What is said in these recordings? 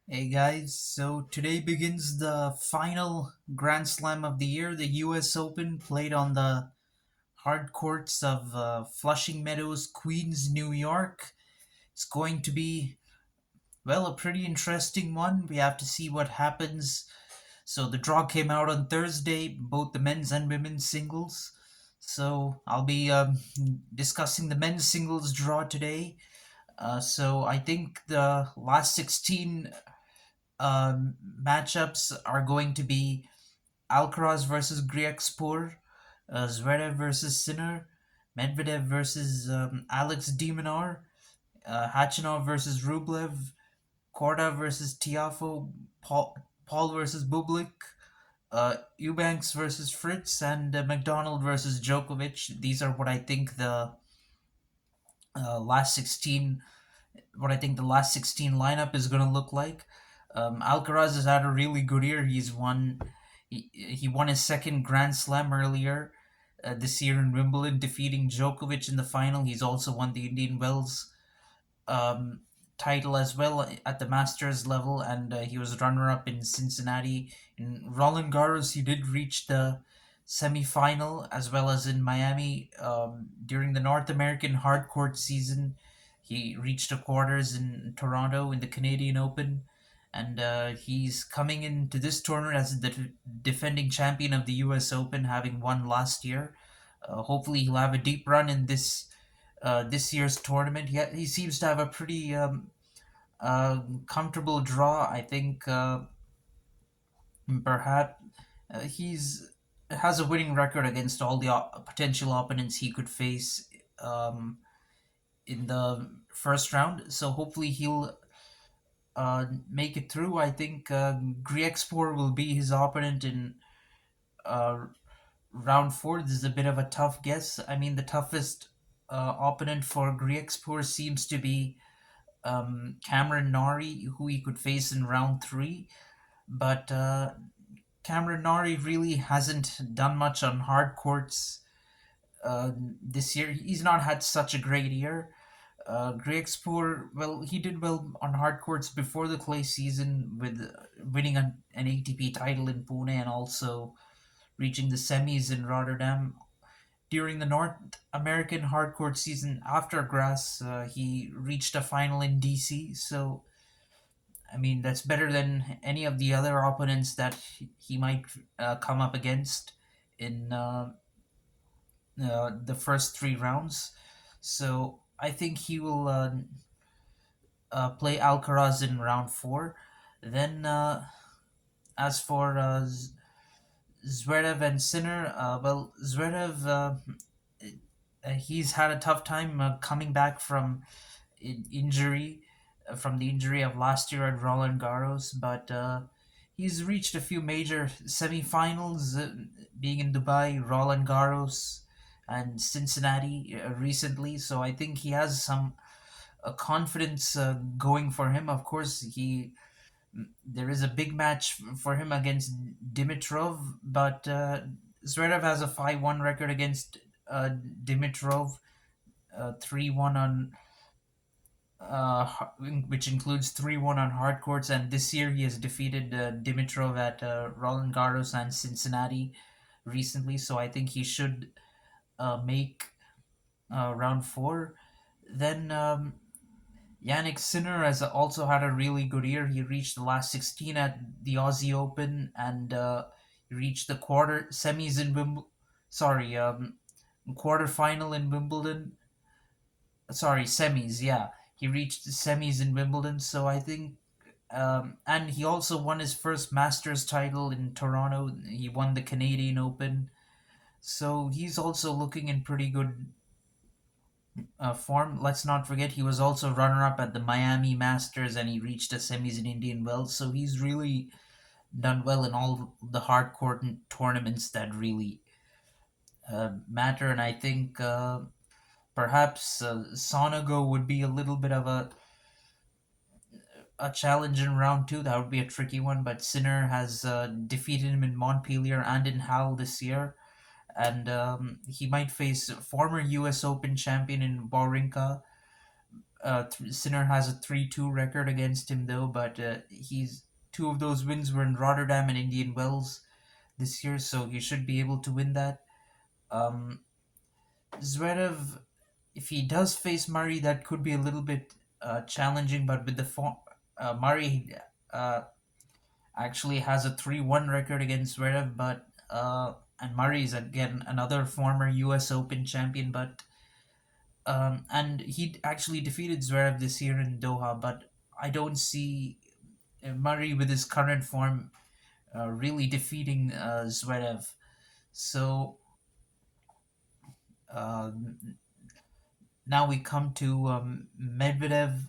Hey guys, so today begins the final Grand Slam of the year, the US Open, played on the hard courts of Flushing Meadows, Queens, New York. It's going to be, well, a pretty interesting one. We have to see what happens. So the draw came out on Thursday, both the men's and women's singles. So I'll be discussing the men's singles draw today. So I think the last 16 matchups are going to be Alcaraz versus Griekspor, Zverev versus Sinner, Medvedev versus Alex de Minaur, Hachinov versus Rublev, Korda versus Tiafo, Paul versus Bublik, Eubanks versus Fritz, and McDonald versus Djokovic. These are what I think the last 16 what I think the last 16 lineup is going to look like. Alcaraz has had a really good year. He won his second Grand Slam earlier this year in Wimbledon, defeating Djokovic in the final. He's also won the Indian Wells um, title as well at the Masters level, and he was runner up in Cincinnati. In Roland Garros, he did reach the semi-final as well as in Miami during the North American hard court season. He reached the quarters in Toronto in the Canadian Open, and he's coming into this tournament as the defending champion of the U.S. Open, having won last year. Hopefully, he'll have a deep run in this year's tournament. He seems to have a pretty comfortable draw. I think perhaps he's has a winning record against all the potential opponents he could face in the first round. So hopefully he'll make it through. I think Griekspor will be his opponent in uh, round four. This is a bit of a tough guess. I mean, the toughest opponent for Griekspor seems to be Cameron Norrie, who he could face in round three. But Cameron Norrie really hasn't done much on hard courts this year. He's not had such a great year. Griekspor, well, he did well on hard courts before the clay season with winning an ATP title in Pune and also reaching the semis in Rotterdam. During the North American hard court season after grass, he reached a final in DC. So I mean, that's better than any of the other opponents that he might come up against in the first three rounds. So I think he will play Alcaraz in round four. Then, as for Zverev and Sinner, well, Zverev, he's had a tough time coming back from injury from the injury of last year at Roland Garros, but he's reached a few major semifinals, being in Dubai, Roland Garros, and Cincinnati recently. So I think he has some confidence going for him. Of course, he there is a big match for him against Dimitrov, but Zverev has a 5-1 record against Dimitrov, 3-1 on which includes 3-1 on hard courts. And this year he has defeated Dimitrov at Roland Garros and Cincinnati recently. So I think he should make round four. Then Yannick Sinner has also had a really good year. He reached the last 16 at the Aussie Open and he reached the quarter semis in Wimbledon. Sorry, quarter final in Wimbledon. Sorry, semis. Yeah, he reached the semis in Wimbledon. So I think, and he also won his first Masters title in Toronto. He won the Canadian Open. So he's also looking in pretty good form. Let's not forget he was also runner-up at the Miami Masters, and he reached the semis in Indian Wells. So he's really done well in all the hard court tournaments that really matter. And I think perhaps Sonego would be a little bit of a challenge in round two. That would be a tricky one, but Sinner has defeated him in Montpellier and in Halle this year, and he might face former U.S. Open champion in Wawrinka. Sinner has a 3-2 record against him though, but he's two of those wins were in Rotterdam and Indian Wells this year, so he should be able to win that. Um, Zverev, if he does face Murray, that could be a little bit challenging, but with the form, Murray actually has a 3-1 record against Zverev, but and Murray is again another former U.S. Open champion, but and he actually defeated Zverev this year in Doha, but I don't see Murray with his current form really defeating Zverev. So uh, now we come to Medvedev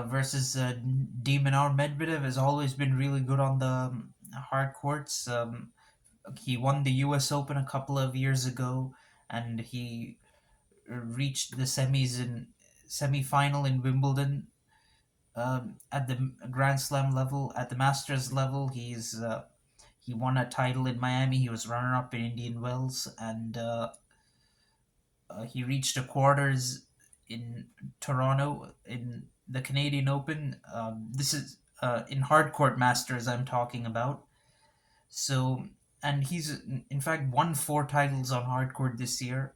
versus De Minaur. Medvedev has always been really good on the hard courts. He won the U.S. Open a couple of years ago, and he reached the semis in semi-final in Wimbledon. At the Grand Slam level, at the Masters level, he won a title in Miami. He was runner-up in Indian Wells, and he reached a quarters in Toronto in the Canadian Open. This is in hardcourt Masters I'm talking about. So, and he's in fact won four titles on hardcourt this year.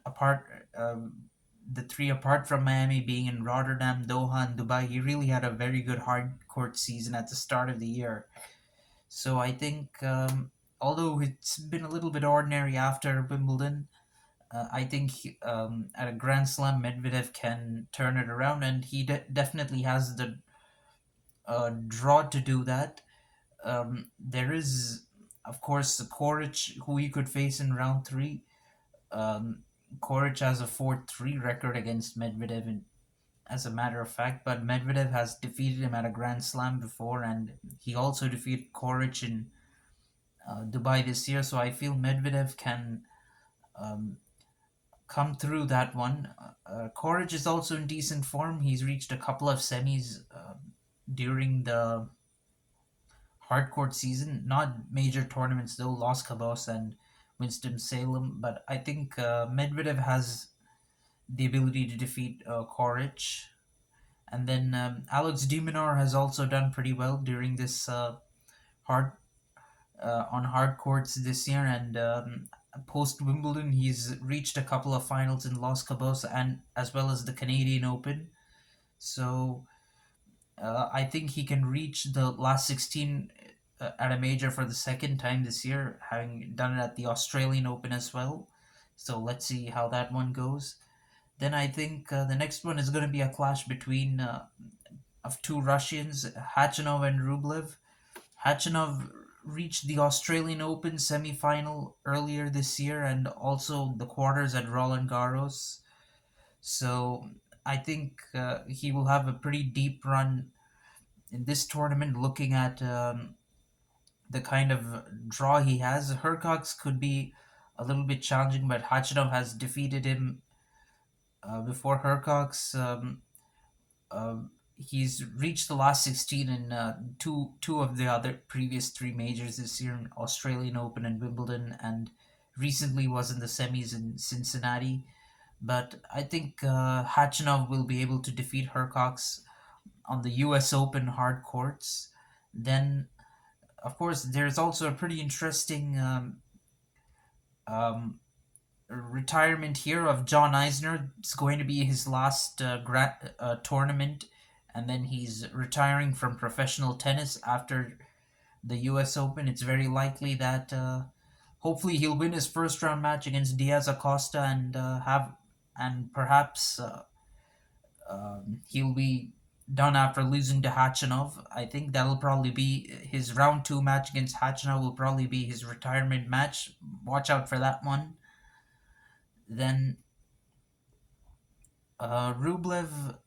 Apart, the three apart from Miami being in Rotterdam, Doha, and Dubai, he really had a very good hardcourt season at the start of the year. So I think, although it's been a little bit ordinary after Wimbledon, I think at a Grand Slam, Medvedev can turn it around, and he definitely has the draw to do that. There is, of course, Koric, who he could face in round three. Um, Koric has a 4-3 record against Medvedev, as a matter of fact, but Medvedev has defeated him at a Grand Slam before, and he also defeated Koric in Dubai this year. So I feel Medvedev can um, come through that one. Koric is also in decent form. He's reached a couple of semis during the hardcourt season, not major tournaments though, Los Cabos and Winston-Salem. But I think Medvedev has the ability to defeat Koric. And then Alex de Minaur has also done pretty well during this hard on hard courts this year, and post Wimbledon, he's reached a couple of finals in Los Cabos and as well as the Canadian Open. So I think he can reach the last 16 at a major for the second time this year, having done it at the Australian Open as well. So let's see how that one goes. Then I think the next one is going to be a clash between of two Russians, Khachanov and Rublev. Khachanov reached the Australian Open semi-final earlier this year and also the quarters at Roland Garros. So I think he will have a pretty deep run in this tournament. Looking at the kind of draw he has, Hercox could be a little bit challenging, but Khachanov has defeated him before Hercox. Uh, he's reached the last 16 in two of the other previous three majors this year, in Australian Open and Wimbledon, and recently was in the semis in Cincinnati. But I think Khachanov will be able to defeat Hercox on the U.S. Open hard courts. Then, of course, there's also a pretty interesting um, retirement here of John Isner. It's going to be his last tournament, and then he's retiring from professional tennis after the U.S. Open. It's very likely that hopefully he'll win his first round match against Diaz Acosta and have and perhaps he'll be done after losing to Khachanov. I think that'll probably be his round two match against Khachanov. Will probably be his retirement match. Watch out for that one. Then Rublev,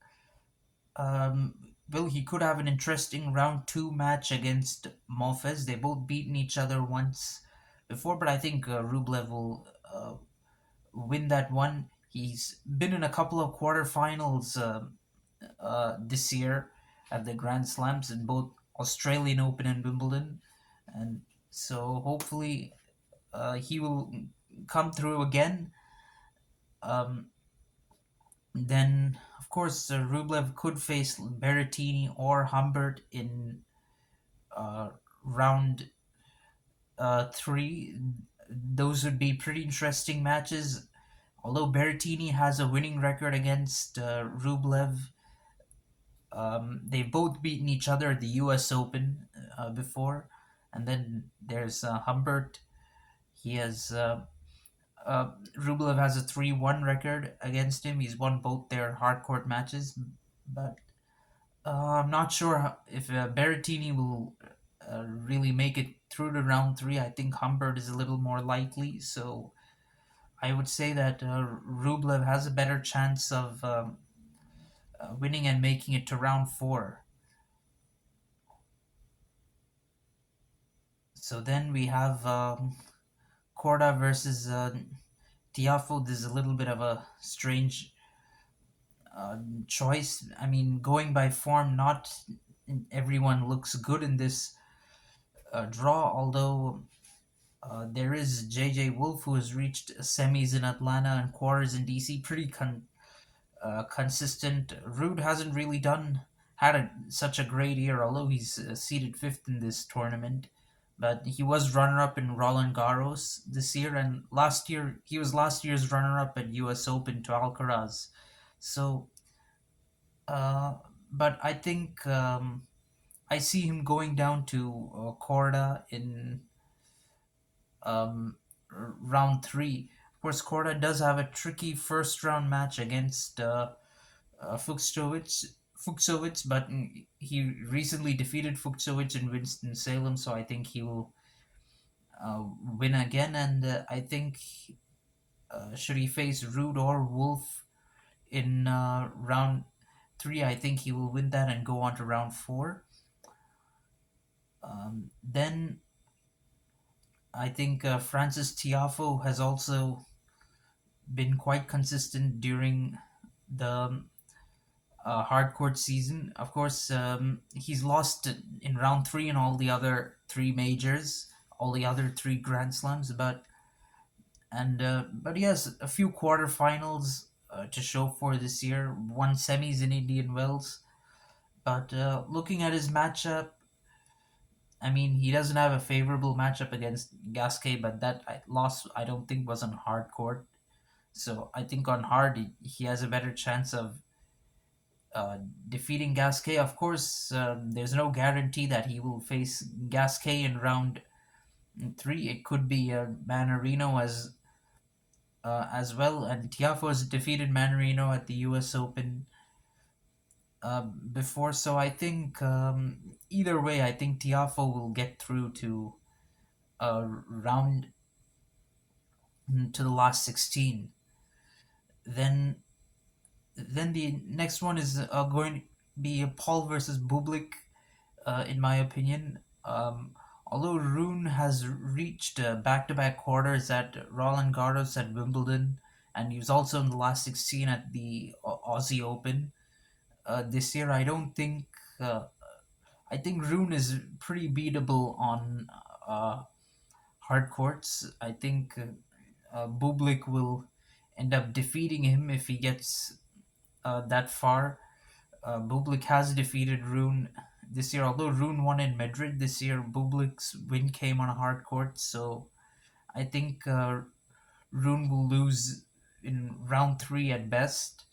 um, well, he could have an interesting round two match against Monfils. They both beaten each other once before, but I think Rublev will win that one. He's been in a couple of quarterfinals this year at the Grand Slams in both Australian Open and Wimbledon, and so hopefully he will come through again. Um, then, of of course, Rublev could face Berrettini or Humbert in uh, round three. Those would be pretty interesting matches. Although Berrettini has a winning record against Rublev, they've both beaten each other at the U.S. Open before. And then there's Humbert. He has Rublev has a 3-1 record against him. He's won both their hardcourt matches, but I'm not sure if Berrettini will really make it through to round three. I think Humbert is a little more likely, so I would say that Rublev has a better chance of winning and making it to round four. So then we have Korda versus Tiafo. This is a little bit of a strange choice. I mean, going by form, not everyone looks good in this draw, although there is JJ Wolf, who has reached semis in Atlanta and quarters in DC. Pretty consistent. Rude hasn't really had such a great year, although he's seeded fifth in this tournament. But he was runner-up in Roland Garros this year, and last year he was last year's runner-up at U.S. Open to Alcaraz. So, uh, but I think I see him going down to Korda in um, round three. Of course, Korda does have a tricky first round match against Fuchsowicz, but he recently defeated Fuchsowicz in Winston-Salem, so I think he will win again. And I think should he face Rude or Wolf in round three, I think he will win that and go on to round four. Then I think Francis Tiafo has also been quite consistent during the hard court season. Of course, he's lost in round three in all the other three majors, all the other three Grand Slams, but he has a few quarterfinals to show for this year. Won semis in Indian Wells, but looking at his matchup, I mean, he doesn't have a favorable matchup against Gasquet, but that loss I don't think was on hard court. So I think on hard he has a better chance of uh, defeating Gasquet. Of course, there's no guarantee that he will face Gasquet in round three. It could be Manarino as well, and Tiafo has defeated Manarino at the U.S. Open before. So I think either way, I think Tiafo will get through to round to the last 16. Then the next one is going to be Paul versus Bublik, in my opinion. Although Rune has reached back-to-back quarters at Roland Garros at Wimbledon, and he was also in the last 16 at the Aussie Open this year, uh, I think Rune is pretty beatable on uh, hard courts. I think Bublik will end up defeating him if he gets that far. Bublik has defeated Rune this year, although Rune won in Madrid this year. Bublik's win came on a hard court, so I think Rune will lose in round three at best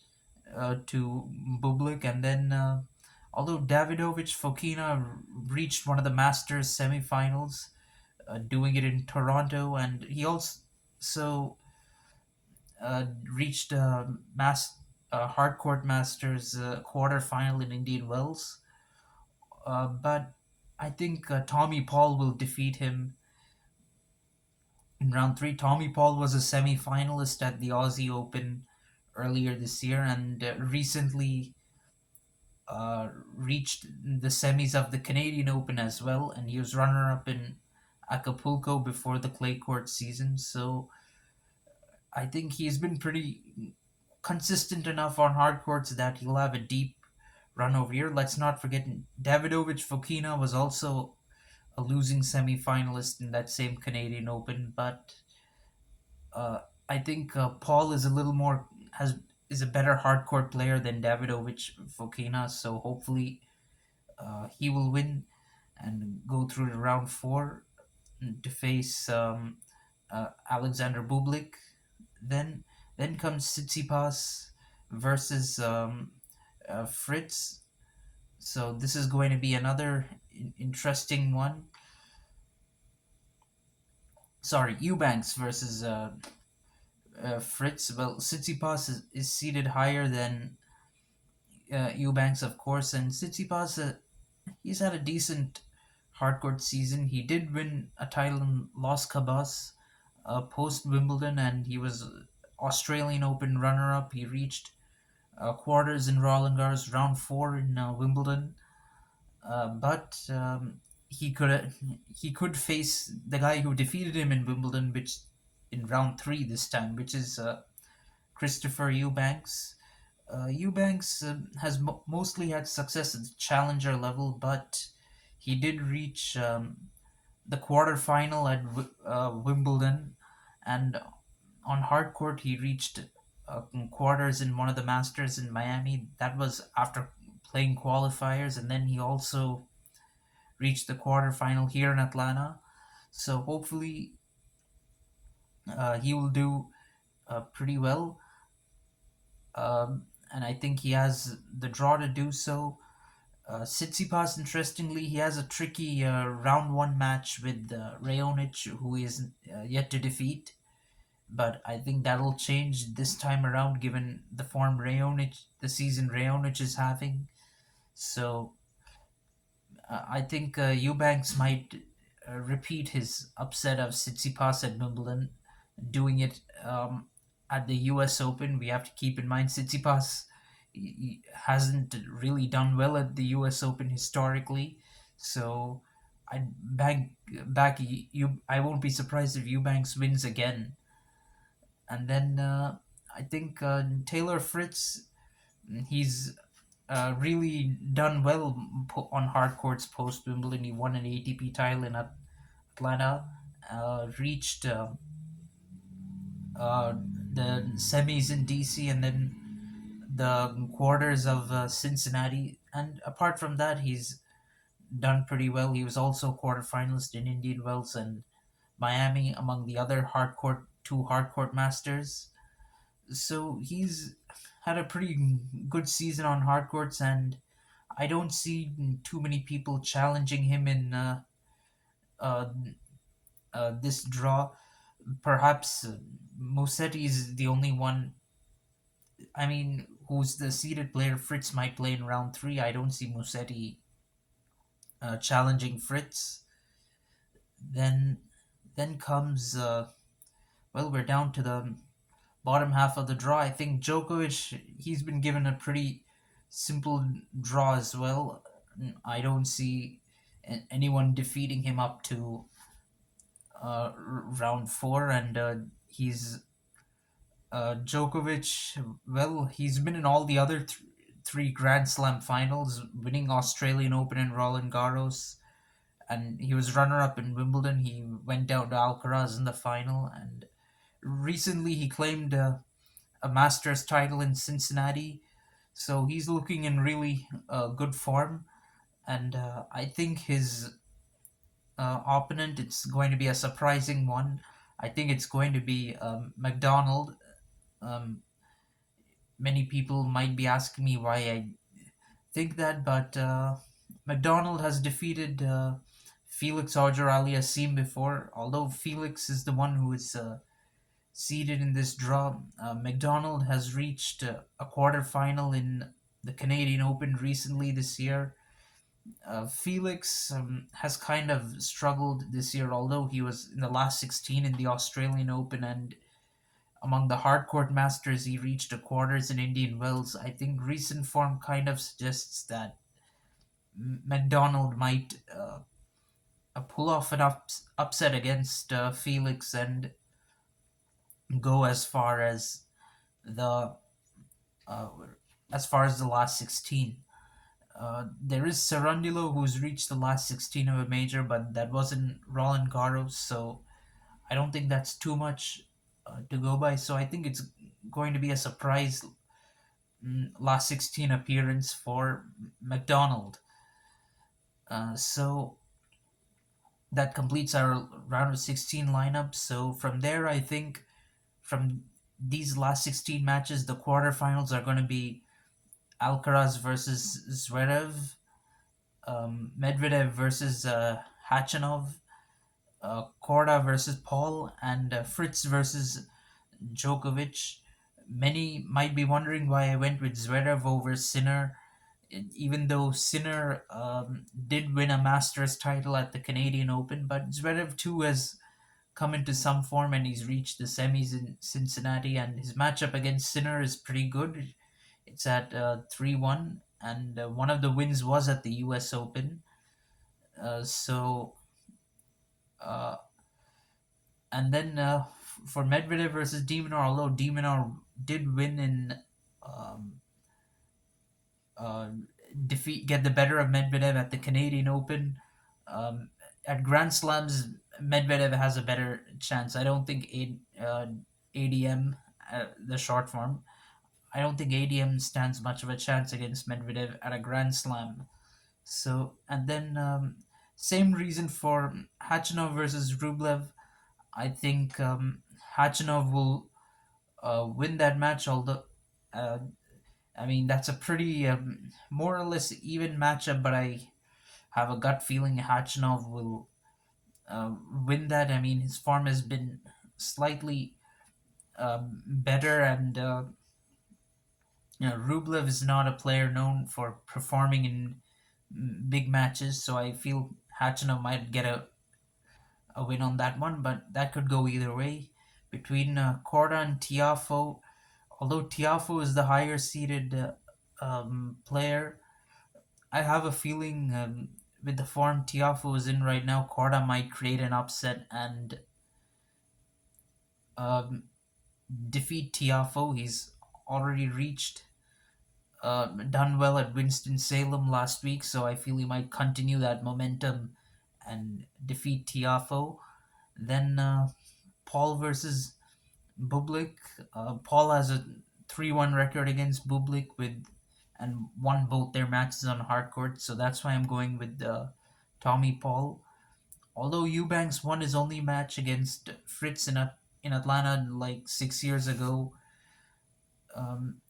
to Bublik, and then although Davidovich Fokina reached one of the Masters semifinals, doing it in Toronto, and he also reached hard court Masters quarterfinal in Indian Wells. But I think Tommy Paul will defeat him in round three. Tommy Paul was a semi-finalist at the Aussie Open earlier this year, and recently reached the semis of the Canadian Open as well, and he was runner-up in Acapulco before the clay court season. So I think he's been pretty consistent enough on hard courts that he'll have a deep run over here. Let's not forget Davidovich Fokina was also a losing semi-finalist in that same Canadian Open, but uh, I think Paul is a little more has is a better hardcore player than Davidovich Fokina, so hopefully he will win and go through to round four to face Alexander Bublik. Then then comes Tsitsipas versus Fritz. So this is going to be another interesting one. Sorry, Eubanks versus Fritz. Well, Tsitsipas is seated higher than Eubanks, of course, and Tsitsipas he's had a decent hardcourt season. He did win a title in Los Cabas post Wimbledon, and he was Australian Open runner up. He reached quarters in Roland Garros, round four in Wimbledon, but he could face the guy who defeated him in Wimbledon, which in round three this time, which is Christopher Eubanks. Eubanks has mostly had success at the challenger level, but he did reach the quarterfinal at Wimbledon, and on hard court he reached quarters in one of the Masters in Miami. That was after playing qualifiers, and then he also reached the quarterfinal here in Atlanta. So hopefully he will do pretty well, and I think he has the draw to do so. Tsitsipas, interestingly, he has a tricky round one match with Raonic, who is yet to defeat. But I think that'll change this time around, given the form Raonic, the season Raonic is having. So I think Eubanks might repeat his upset of Tsitsipas at Wimbledon, doing it at the U.S. Open. We have to keep in mind Tsitsipas he hasn't really done well at the U.S. Open historically, so I back you. I won't be surprised if Eubanks wins again. And then I think Taylor Fritz, he's really done well on hard courts post Wimbledon. He won an ATP title in Atlanta, reached the semis in DC, and then the quarters of Cincinnati. And apart from that, he's done pretty well. He was also quarterfinalist in Indian Wells and Miami, among the other hardcourt two hardcourt masters. So he's had a pretty good season on hardcourts, and I don't see too many people challenging him in uh, this draw. Perhaps Musetti is the only one. I mean, who's the seeded player? Fritz might play in round three. I don't see Musetti challenging Fritz. Then, then comes well, we're down to the bottom half of the draw. I think Djokovic, he's been given a pretty simple draw as well. I don't see anyone defeating him up to round four, and he's Djokovic. Well, he's been in all the other three Grand Slam finals, winning Australian Open and Roland Garros, and he was runner-up in Wimbledon. He went down to Alcaraz in the final, and recently he claimed a Masters title in Cincinnati. So he's looking in really good form, and I think his opponent, it's going to be a surprising one. I think it's going to be McDonald. Um, Many people might be asking me why I think that, but McDonald has defeated Felix Auger-Aliassime before. Although Felix is the one who is seeded in this draw, McDonald has reached a quarterfinal in the Canadian Open recently this year. Felix has kind of struggled this year, although he was in the last 16 in the Australian Open, and among the hardcourt masters, he reached a quarters in Indian Wells. I think recent form kind of suggests that McDonald might pull off an upset against Felix and go the uh, as far as the last 16. There is Sarandilo who's reached the last 16 of a major, but that wasn't Roland Garros, so I don't think that's too much to go by. So I think it's going to be a surprise last 16 appearance for McDonald. So that completes our round of 16 lineup. So from there, I think from these last 16 matches, the quarterfinals are going to be Alcaraz versus Zverev, Medvedev versus Hachanov, Korda versus Paul, and Fritz versus Djokovic. Many might be wondering why I went with Zverev over Sinner, even though Sinner did win a Masters title at the Canadian Open, but Zverev too has come into some form and he's reached the semis in Cincinnati, and his matchup against Sinner is pretty good. It's at 3-1, and one of the wins was at the US Open. So, uh, and then for Medvedev versus Demonor, although Demonor did win in um, uh, get the better of Medvedev at the Canadian Open. Um, at Grand Slams, Medvedev has a better chance. I don't think ADM, the short form, I don't think ADM stands much of a chance against Medvedev at a Grand Slam. So, and then same reason for Hachinov versus Rublev. I think Hachinov will win that match, although uh, I mean, that's a pretty more or less even matchup, but I have a gut feeling Hachinov will win that. I mean, his form has been slightly better, and Rublev is not a player known for performing in big matches, so I feel Hachinov might get a win on that one, but that could go either way. Between Korda and Tiafo, although Tiafo is the higher seeded player, I have a feeling with the form Tiafo is in right now, Korda might create an upset and um, defeat Tiafo. He's already done well at Winston-Salem last week, so I feel he might continue that momentum and defeat Tiafo. Then Paul versus Bublik. Paul has a 3-1 record against Bublik with and won both their matches on hard court, so that's why I'm going with Tommy Paul. Although Eubanks won his only match against Fritz in Atlanta like 6 years ago, um,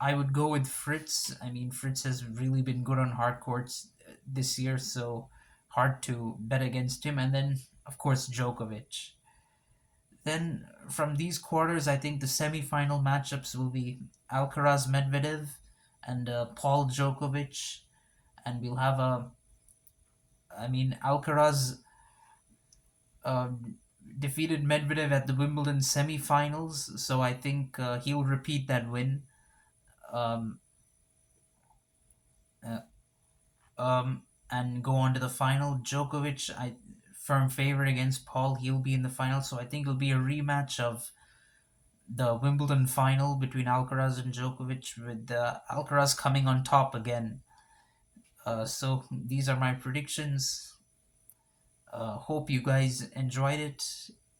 I would go with Fritz. I mean, Fritz has really been good on hard courts this year, so hard to bet against him. And then, of course, Djokovic. Then from these quarters, I think the semi-final matchups will be Alcaraz Medvedev and Paul Djokovic, and we'll have I mean, Alcaraz defeated Medvedev at the Wimbledon semi-finals, so I think he'll repeat that win. Um, uh, and go on to the final. Djokovic, I firm favorite against Paul. He'll be in the final, so I think it'll be a rematch of the Wimbledon final between Alcaraz and Djokovic, with Alcaraz coming on top again. So these are my predictions. Hope you guys enjoyed it.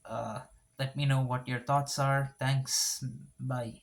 Uh, Let me know what your thoughts are. Thanks. Bye.